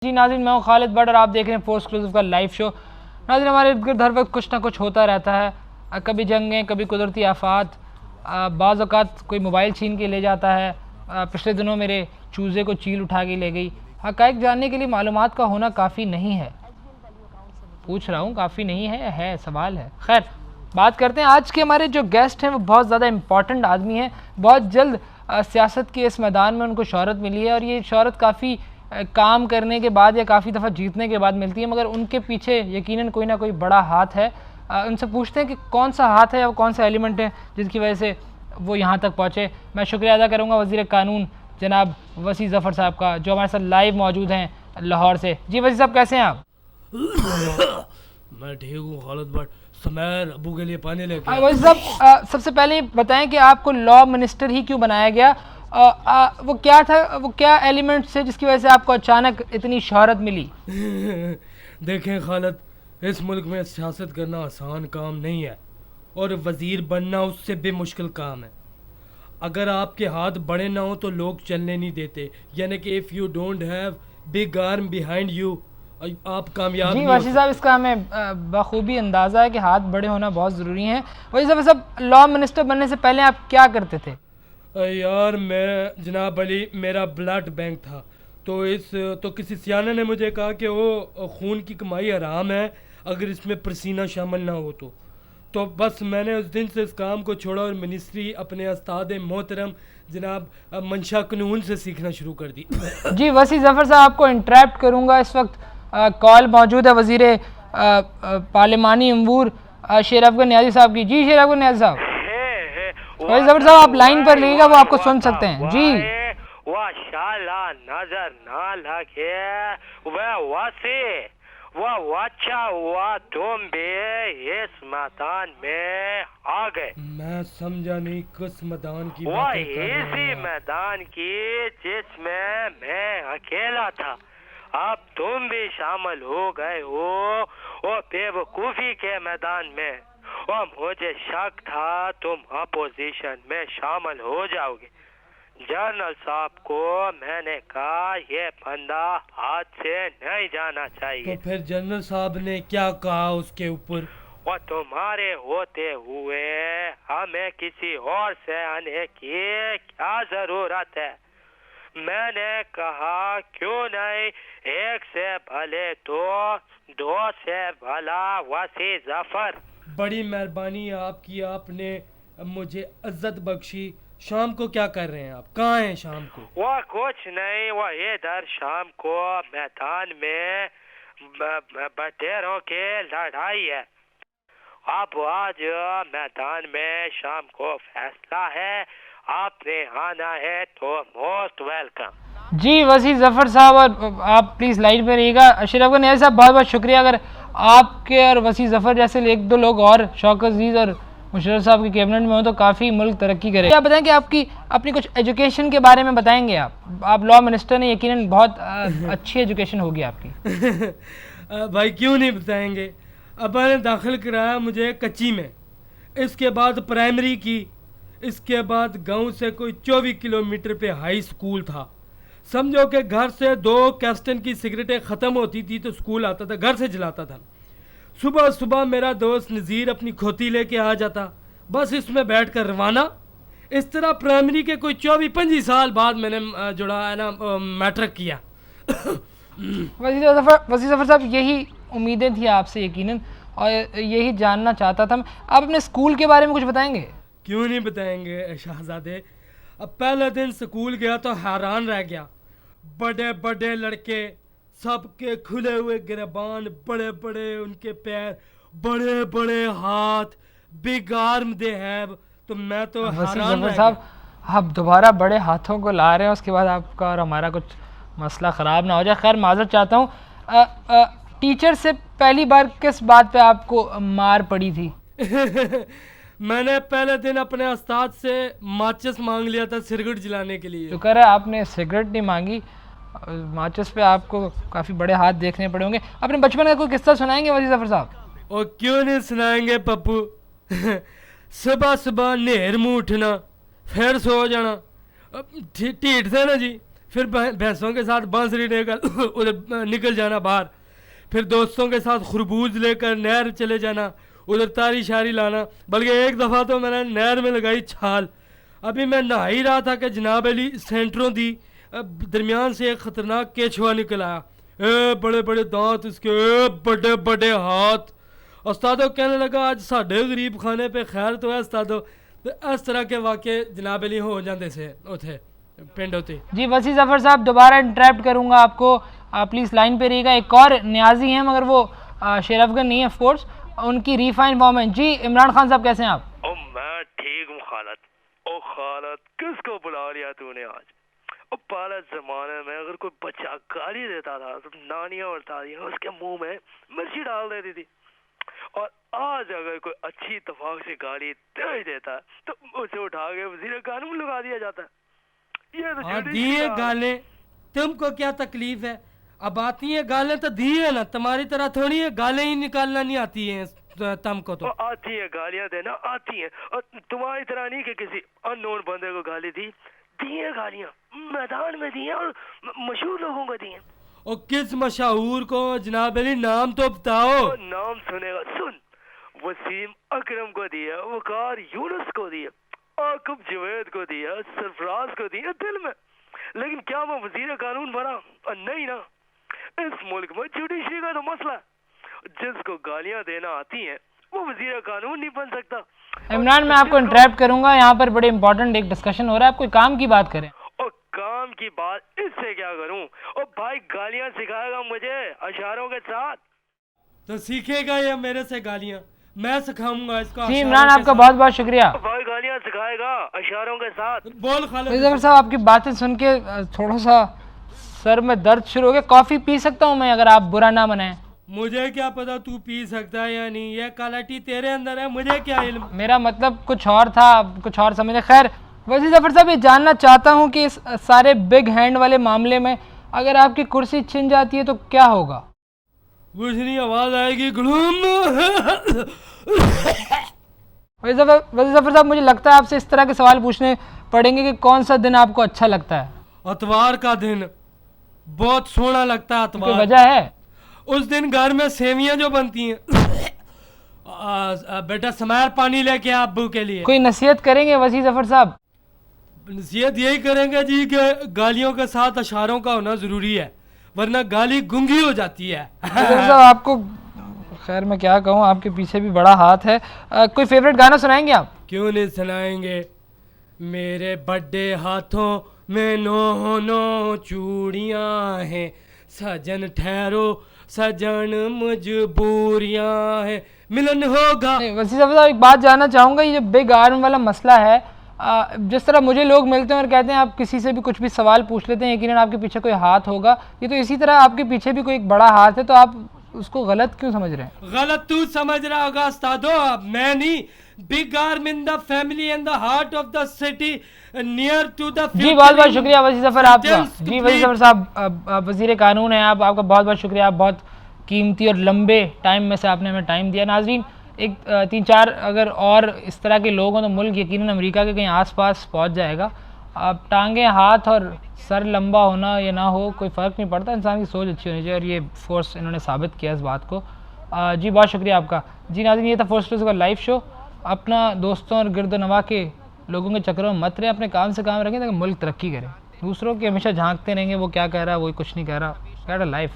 जी नाज़रीन, मैं हूँ खालिद बट और आप देख रहे हैं फोर्स एक्सक्लूसिव का लाइव शो। नाज़रीन, हमारे इर्द गिर्द हर वक्त कुछ ना कुछ होता रहता है। कभी जंगें, कभी कुदरती आफात, बाज़ औक़ात कोई मोबाइल छीन के ले जाता है। पिछले दिनों मेरे चूज़े को चील उठा के ले गई। हक़ाइक़ जानने के लिए मालूमात का होना काफ़ी नहीं है। पूछ रहा हूँ, काफ़ी नहीं है सवाल है। खैर, बात करते हैं। आज के हमारे जो गेस्ट हैं वो बहुत ज़्यादा इम्पॉर्टेंट आदमी हैं। बहुत जल्द सियासत के इस मैदान में उनको शोहरत मिली है और ये शोहरत काफ़ी काम करने के बाद या काफ़ी दफ़ा जीतने के बाद मिलती है, मगर उनके पीछे यकीनन कोई ना कोई बड़ा हाथ है। उनसे पूछते हैं कि कौन सा हाथ है या कौन सा एलिमेंट है जिसकी वजह से वो यहाँ तक पहुँचे। मैं शुक्रिया अदा करूँगा वज़ीर कानून जनाब वसी ज़फ़र साहब का, जो हमारे साथ लाइव मौजूद हैं लाहौर से। जी वसी साहब, कैसे हैं आप? मैं ठीक हूँ खालिद बट समैर अबू के लिए पानी लेके वसी साहब, सबसे पहले बताएं कि आपको लॉ मिनिस्टर ही क्यों बनाया गया? वो क्या था, वो क्या एलिमेंट्स है जिसकी वजह से आपको अचानक इतनी शोहरत मिली? देखें खालिद, इस मुल्क में सियासत करना आसान काम नहीं है और वज़ीर बनना उससे भी मुश्किल काम है। अगर आपके हाथ बड़े ना हो तो लोग चलने नहीं देते, यानी कि if you don't have big arm behind you, आप कामयाब जी नहीं वसी साहब, इसका हमें बखूबी अंदाज़ा है कि हाथ बड़े होना बहुत ज़रूरी है। वही सब लॉ मिनिस्टर बनने से पहले आप क्या करते थे? यार मैं जनाब अली, मेरा ब्लड बैंक था, तो किसी सियाने ने मुझे कहा कि वो खून की कमाई हराम है अगर इसमें पसीना शामिल ना हो तो बस मैंने उस दिन से इस काम को छोड़ा और मिनिस्ट्री अपने उस्ताद मोहतरम जनाब मंशा कानून से सीखना शुरू कर दी। जी वसी ज़फ़र साहब, आपको इंटरप्ट करूँगा। इस वक्त कॉल मौजूद है वज़ीर पार्लिमानी अमूर शेर अफगन नियाज़ी साहब की। जी शेर अफगन नियाज़ी साहब, वही ज़फ़र साहब आप लाइन पर रहिएगा, वो आपको सुन सकते हैं। जी वह शाला नजर ना लगे, वह वसी वह अच्छा हुआ तुम भी इस मैदान में आ गए। मैं समझा नहीं किस मैदान की वह बातें कर रहे इसी हैं। मैदान की जिसमें मैं अकेला था। अब तुम भी शामिल हो गए हो और बेवकूफी के मैदान में, और मुझे शक था तुम अपोजिशन में शामिल हो जाओगे। जनरल साहब को मैंने कहा ये बंदा हाथ से नहीं जाना चाहिए। तो फिर जनरल साहब ने क्या कहा उसके ऊपर? और तुम्हारे होते हुए हमें किसी और से आने की क्या जरूरत है? मैंने कहा क्यों नहीं, एक से भले तो दो से भला वसी ज़फ़र। बड़ी मेहरबानी आपकी, आपने मुझे इज्जत बख्शी। शाम को क्या कर रहे हैं आप? कहाँ हैं शाम को? वह कुछ नहीं, वह इधर शाम को मैदान में बटेरों की लड़ाई है। अब आज मैदान में शाम को फैसला है, आपने आना है तो मोस्ट वेलकम। जी वसी ज़फ़र साहब, और आप प्लीज़ लाइन पे रहिएगा। शेर अफगन नियाज़ी साहब, बहुत बहुत शुक्रिया। अगर आपके और वसी ज़फ़र जैसे एक दो लोग और शौकत अजीज़ और मुशर्रफ साहब की कैबिनेट में हो तो काफ़ी मुल्क तरक्की करे। आप बताएं कि आपकी अपनी कुछ एजुकेशन के बारे में बताएंगे। आप लॉ मिनिस्टर ने, यकीनन बहुत अच्छी एजुकेशन होगी आपकी। भाई क्यों नहीं बताएंगे। अब मैंने दाखिल कराया मुझे कच्ची में, इसके बाद प्राइमरी की, इसके बाद गांव से कोई 24 किलोमीटर पे हाई स्कूल था। समझो कि घर से 2 कैस्टन की सिगरेटें ख़त्म होती थी तो स्कूल आता था, घर से जलाता था। सुबह सुबह मेरा दोस्त नज़ीर अपनी खोती लेके आ जाता, बस इसमें बैठ कर रवाना। इस तरह प्राइमरी के कोई 24-25 साल बाद मैंने जुड़ा है ना मैट्रिक किया। वसी ज़फ़र साहब, यही उम्मीदें थी आपसे यकीनन, और यही जानना चाहता था मैं। आप अपने स्कूल के बारे में कुछ बताएंगे? क्यों नहीं बताएंगे शहजादे। अब पहले दिन स्कूल गया तो हैरान रह गया। बड़े बड़े लड़के, सबके खुले हुए गिरबान, बड़े बड़े उनके पैर, बड़े बड़े हाथ, बिग आर्म दे हैव। तो मैं तो हैरान रह साहब, गया। आप दोबारा बड़े हाथों को ला रहे हैं, उसके बाद आपका और हमारा कुछ मसला ख़राब ना हो जाए। खैर, माज़रत चाहता हूँ। टीचर से पहली बार किस बात पे आपको मार पड़ी थी? मैंने पहले दिन अपने उस्ताद से माचिस मांग लिया था सिगरेट जलाने के लिए। शुक्र है आपने सिगरेट नहीं मांगी, माचिस पे आपको काफ़ी बड़े हाथ देखने पड़े होंगे। अपने बचपन का कोई किस्सा सुनाएंगे वजी ज़फ़र साहब? और क्यों नहीं सुनाएंगे पप्पू। सुबह सुबह नेर मुँह उठना, फिर सो जाना, ढीठ से ना जी, फिर भैंसों के साथ बांसुरी लेकर उधर निकल जाना बाहर, फिर दोस्तों के साथ खरबूज लेकर नहर चले जाना, उधर तारी शारी लाना। बल्कि एक दफ़ा तो मैंने नहर में लगाई छाल। अभी मैं नहा ही रहा था कि जनाब अली सेंटरों दी दरमियान से एक ख़तरनाक केचुआ निकल आया। बड़े बड़े दांत उसके, बड़े बड़े हाथ। उस्तादो कहने लगा आज साढ़े गरीब खाने पे खैर तो है उस्तादो। तो इस तरह के वाक़े जनाब अली हो जाते से उथे पिंड होते। जी वसी ज़फ़र साहब दोबारा इंटरप्ट करूँगा आपको, प्लीज़ लाइन पे रहिएगा। एक और न्याजी हैं मगर वो शेर अफगन नहीं है ऑफ कोर्स, उनकी रीफाइन फॉर्म है। जी इमरान खान साहब कैसे हैं आप? ओ मैं ठीक हूँ खालद। ओ खालद किसको बुला लिया तूने आज? ओ पहले जमाने में अगर कोई बच्चा गाली देता था तो नानियाँ और दादियाँ उसके मुंह में मिर्ची डाल देती थी, और आज अगर कोई अच्छी इत्तेफाक से गाली दे देता है तो उसे उठा के वज़ीर कानून लगा दिया जाता है। ये तो दिए गालें, तुमको क्या तकलीफ है? अब आती है गालें तो दी है ना, तुम्हारी तरह थोड़ी है गालें ही निकालना नहीं आती है तुमको। तो आती है गालियां देना आती है, और तुम्हारी तरह नहीं कि किसी अननोन बंदे को गाली दी है गालियां मैदान में दी है और मशहूर लोगों को दी है। और किस मशहूर को जनाब अली नाम तो बताओ। नाम सुनेगा सुन, वसीम अकरम को दिया, वकार यूनुस को दिया, आकिब जवेद को दिया, सरफराज को दिया दिल में। लेकिन क्या मैं वजीर कानून बना? नहीं ना। इस मुल्क में जुडिशरी का तो मसला है, जिसको गालियां देना आती हैं वो वजीर कानून नहीं बन सकता। इमरान मैं आपको इंटरप्ट करूंगा, यहाँ पर बड़े इंपॉर्टेंट एक डिस्कशन हो रहा है, आप कोई काम की बात करें। और काम की बात इससे क्या करूं? और भाई गालियां सिखाएगा मुझे अशारों के साथ। तो सीखेगा ये मेरे से गालियां, मैं सिखाऊंगा इसको। जी इमरान आपका बहुत बहुत शुक्रिया। भाई गालियां सिखाएगा अशारों के साथ। बोल खालिद। ज़फ़र साहब आपकी बातें सुन के थोड़ा सा सर में दर्द शुरू हो गया। कॉफ़ी पी सकता हूँ मैं अगर आप बुरा ना मनाएं? मुझे क्या पता तू पी सकता है या नहीं, ये क्वालिटी तेरे अंदर है, मुझे क्या इल्म। मेरा मतलब कुछ और था, कुछ और समझे। खैर वैसे ज़फ़र साहब ये जानना चाहता हूँ कि इस सारे बिग हैंड वाले मामले में अगर आपकी कुर्सी छिन जाती है तो क्या होगा? कुछ नहीं, आवाज़ आएगी गुलूम। वैसे ज़फ़र साहब मुझे लगता है आपसे इस तरह के सवाल पूछने पड़ेंगे कि कौन सा दिन आपको अच्छा लगता है? अतवार का दिन बहुत सोहना लगता है। कोई अतवार वजह है? उस दिन घर में सेवियां जो बनती हैं। बेटा समार पानी लेके आ अब्बू के लिए। कोई नसीहत करेंगे वसी ज़फ़र साहब? नसीहत यही करेंगे जी कि गालियों के साथ अशारों का होना ज़रूरी है, वरना गाली गूंगी हो जाती है। साहब आपको खैर मैं क्या कहूँ, आपके पीछे भी बड़ा हाथ है। कोई फेवरेट गाना सुनाएंगे आप? क्यों नहीं सुनाएंगे। मेरे बड़े हाथों में नो नो चूड़ियाँ हैं, सजन ठहरो सजन मजबूरियाँ हैं, मिलन होगा। वसी साहब एक बात जानना चाहूँगा, ये जो बिग आर्म वाला मसला है, जिस तरह मुझे लोग मिलते हैं और कहते हैं आप किसी से भी कुछ भी सवाल पूछ लेते हैं यकीनन आपके पीछे कोई हाथ होगा, ये तो इसी तरह आपके पीछे भी कोई एक बड़ा हाथ है, तो आप उसको गलत क्यों समझ रहे हैं? गलत तू समझ रहा होगा उस्तादो, मैं नहीं। Big arm in the family and the heart of the city near to the. जी बहुत बहुत शुक्रिया वसी ज़फ़र आपका। जी वसी ज़फ़र साहब वज़ीर कानून है आप, आपका बहुत बहुत शुक्रिया। आप बहुत कीमती और लंबे टाइम में से आपने हमें टाइम दिया। नाज़रीन एक 3-4 अगर और इस तरह के लोग हों तो मुल्क यकीनन अमेरिका के कहीं आसपास पहुंच जाएगा। अब टांगे हाथ और सर लंबा होना या ना हो कोई फ़र्क नहीं पड़ता, इंसान की सोच अच्छी होनी चाहिए, और ये फोर्स इन्होंने साबित किया इस बात को। जी बहुत शुक्रिया आपका। जी नाज़रीन ये था फोर्स क्लूसिव का लाइव शो। अपना दोस्तों और गिरदोनवा के लोगों के चक्करों में मत रहें, अपने काम से काम रखें ताकि मुल्क तरक्की करे। दूसरों के हमेशा झांकते रहेंगे वो क्या कह रहा है, वो कुछ नहीं कह रहा। लाइफ